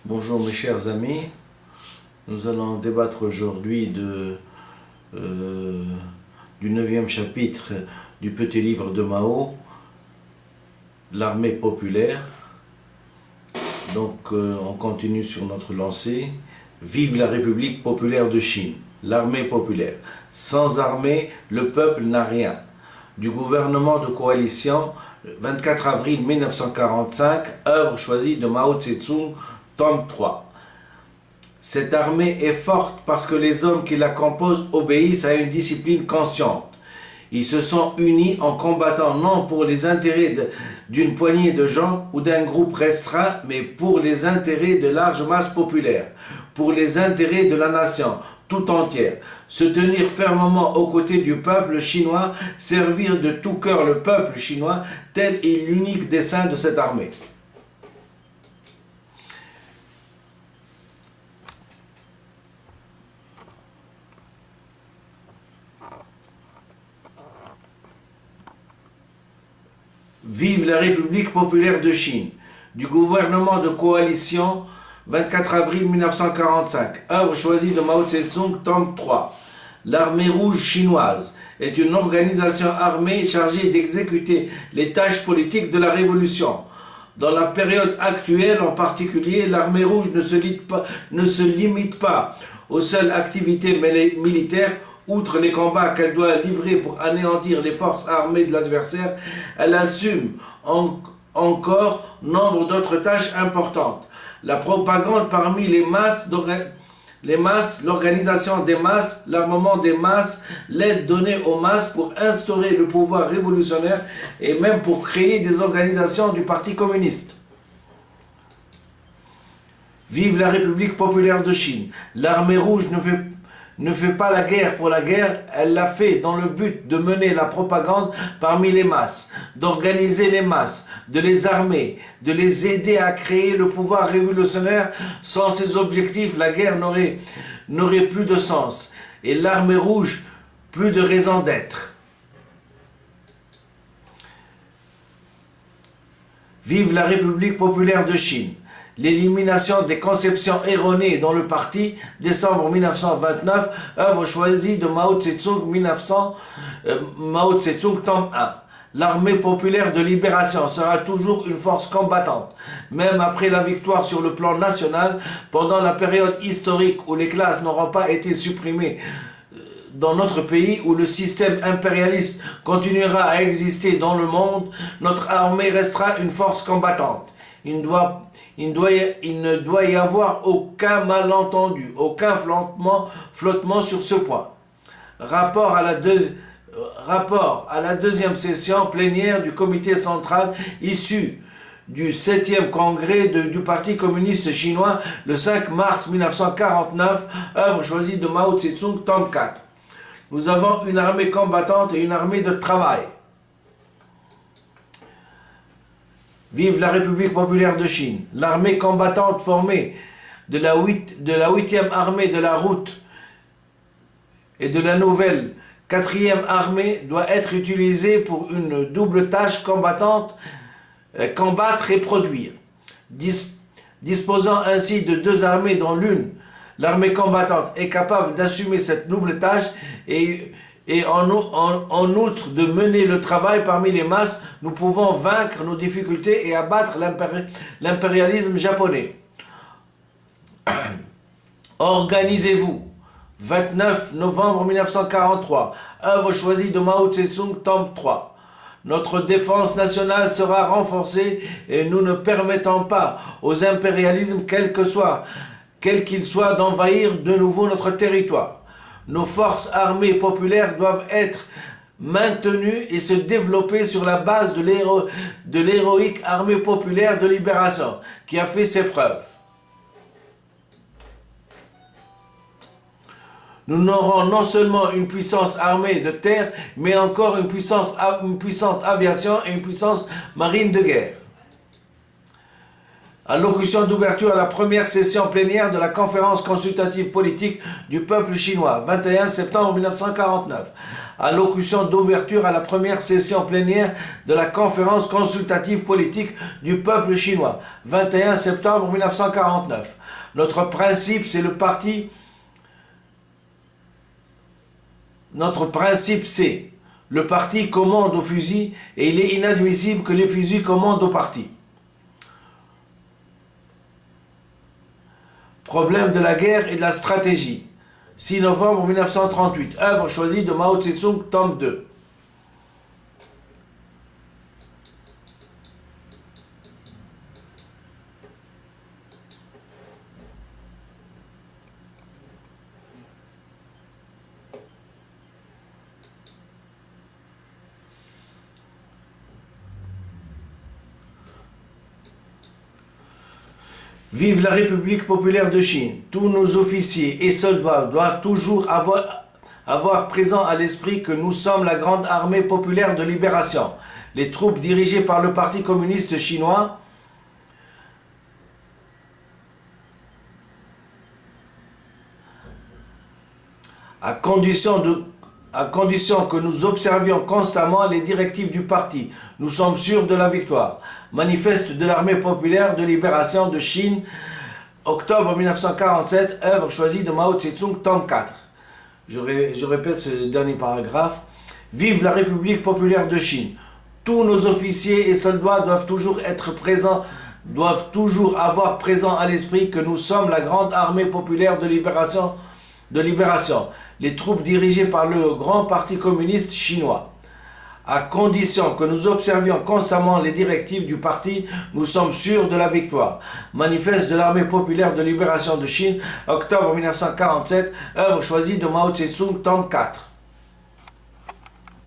Bonjour mes chers amis, nous allons débattre aujourd'hui du 9e chapitre du petit livre de Mao, l'armée populaire. Donc on continue sur notre lancée. Vive la République populaire de Chine, l'armée populaire. Sans armée, le peuple n'a rien. Du gouvernement de coalition, 24 avril 1945, œuvre choisie de Mao Tse-tung, tome 3. Cette armée est forte parce que les hommes qui la composent obéissent à une discipline consciente. Ils se sont unis en combattant non pour les intérêts d'une poignée de gens ou d'un groupe restreint, mais pour les intérêts de larges masses populaires, pour les intérêts de la nation tout entière. Se tenir fermement aux côtés du peuple chinois, servir de tout cœur le peuple chinois, tel est l'unique dessein de cette armée. Vive la République populaire de Chine, du gouvernement de coalition, 24 avril 1945, œuvre choisie de Mao Tse-tung, tome 3. L'armée rouge chinoise est une organisation armée chargée d'exécuter les tâches politiques de la révolution. Dans la période actuelle en particulier, l'armée rouge ne se limite pas aux seules activités militaires. Outre les combats qu'elle doit livrer pour anéantir les forces armées de l'adversaire, elle assume encore nombre d'autres tâches importantes. La propagande parmi les masses, l'organisation des masses, l'armement des masses, l'aide donnée aux masses pour instaurer le pouvoir révolutionnaire et même pour créer des organisations du Parti communiste. Vive la République populaire de Chine. L'armée rouge ne fait pas la guerre pour la guerre, elle l'a fait dans le but de mener la propagande parmi les masses, d'organiser les masses, de les armer, de les aider à créer le pouvoir révolutionnaire. Sans ces objectifs, la guerre n'aurait plus de sens et l'armée rouge plus de raison d'être. Vive la République populaire de Chine. L'élimination des conceptions erronées dans le parti, décembre 1929, œuvre choisie de Mao Tse-tung, Mao Tse-tung, tome 1. L'armée populaire de libération sera toujours une force combattante, même après la victoire sur le plan national, pendant la période historique où les classes n'auront pas été supprimées dans notre pays, où le système impérialiste continuera à exister dans le monde. Notre armée restera une force combattante. Il ne doit y avoir aucun malentendu, aucun flottement sur ce point. Rapport à la deuxième session plénière du comité central issu du 7e congrès du Parti communiste chinois le 5 mars 1949, œuvre choisie de Mao Tse-tung, tome 4. Nous avons une armée combattante et une armée de travail. Vive la République populaire de Chine. L'armée combattante formée de la 8e armée de la route et de la nouvelle 4e armée doit être utilisée pour une double tâche combattante, combattre et produire. Disposant ainsi de deux armées dont l'une, l'armée combattante, est capable d'assumer cette double tâche et en outre de mener le travail parmi les masses, nous pouvons vaincre nos difficultés et abattre l'impérialisme japonais. Organisez-vous. 29 novembre 1943, œuvre choisie de Mao Tse-tung, tome 3. Notre défense nationale sera renforcée et nous ne permettons pas aux impérialismes, quel qu'il soit, d'envahir de nouveau notre territoire. Nos forces armées populaires doivent être maintenues et se développer sur la base de l'héroïque armée populaire de libération qui a fait ses preuves. Nous n'aurons non seulement une puissance armée de terre, mais encore une puissante aviation et une puissance marine de guerre. Allocution d'ouverture à la première session plénière de la conférence consultative politique du peuple chinois, 21 septembre 1949. Allocution d'ouverture à la première session plénière de la conférence consultative politique du peuple chinois, 21 septembre 1949. Notre principe, c'est le parti. Notre principe, c'est le parti commande au fusil et il est inadmissible que les fusils commandent au parti. Problème de la guerre et de la stratégie. 6 novembre 1938. Œuvre choisie de Mao Tse-tung, tome 2. Vive la République populaire de Chine. Tous nos officiers et soldats doivent toujours avoir présent à l'esprit que nous sommes la grande armée populaire de libération. Les troupes dirigées par le Parti communiste chinois à condition que nous observions constamment les directives du parti. Nous sommes sûrs de la victoire. Manifeste de l'armée populaire de libération de Chine, octobre 1947, œuvre choisie de Mao Tse-tung, tome 4. Je répète ce dernier paragraphe. Vive la République populaire de Chine. Tous nos officiers et soldats doivent toujours avoir présent à l'esprit que nous sommes la grande armée populaire de libération. Les troupes dirigées par le grand parti communiste chinois. À condition que nous observions constamment les directives du parti, nous sommes sûrs de la victoire. Manifeste de l'armée populaire de libération de Chine, octobre 1947, œuvre choisie de Mao Tse-tung, tome 4.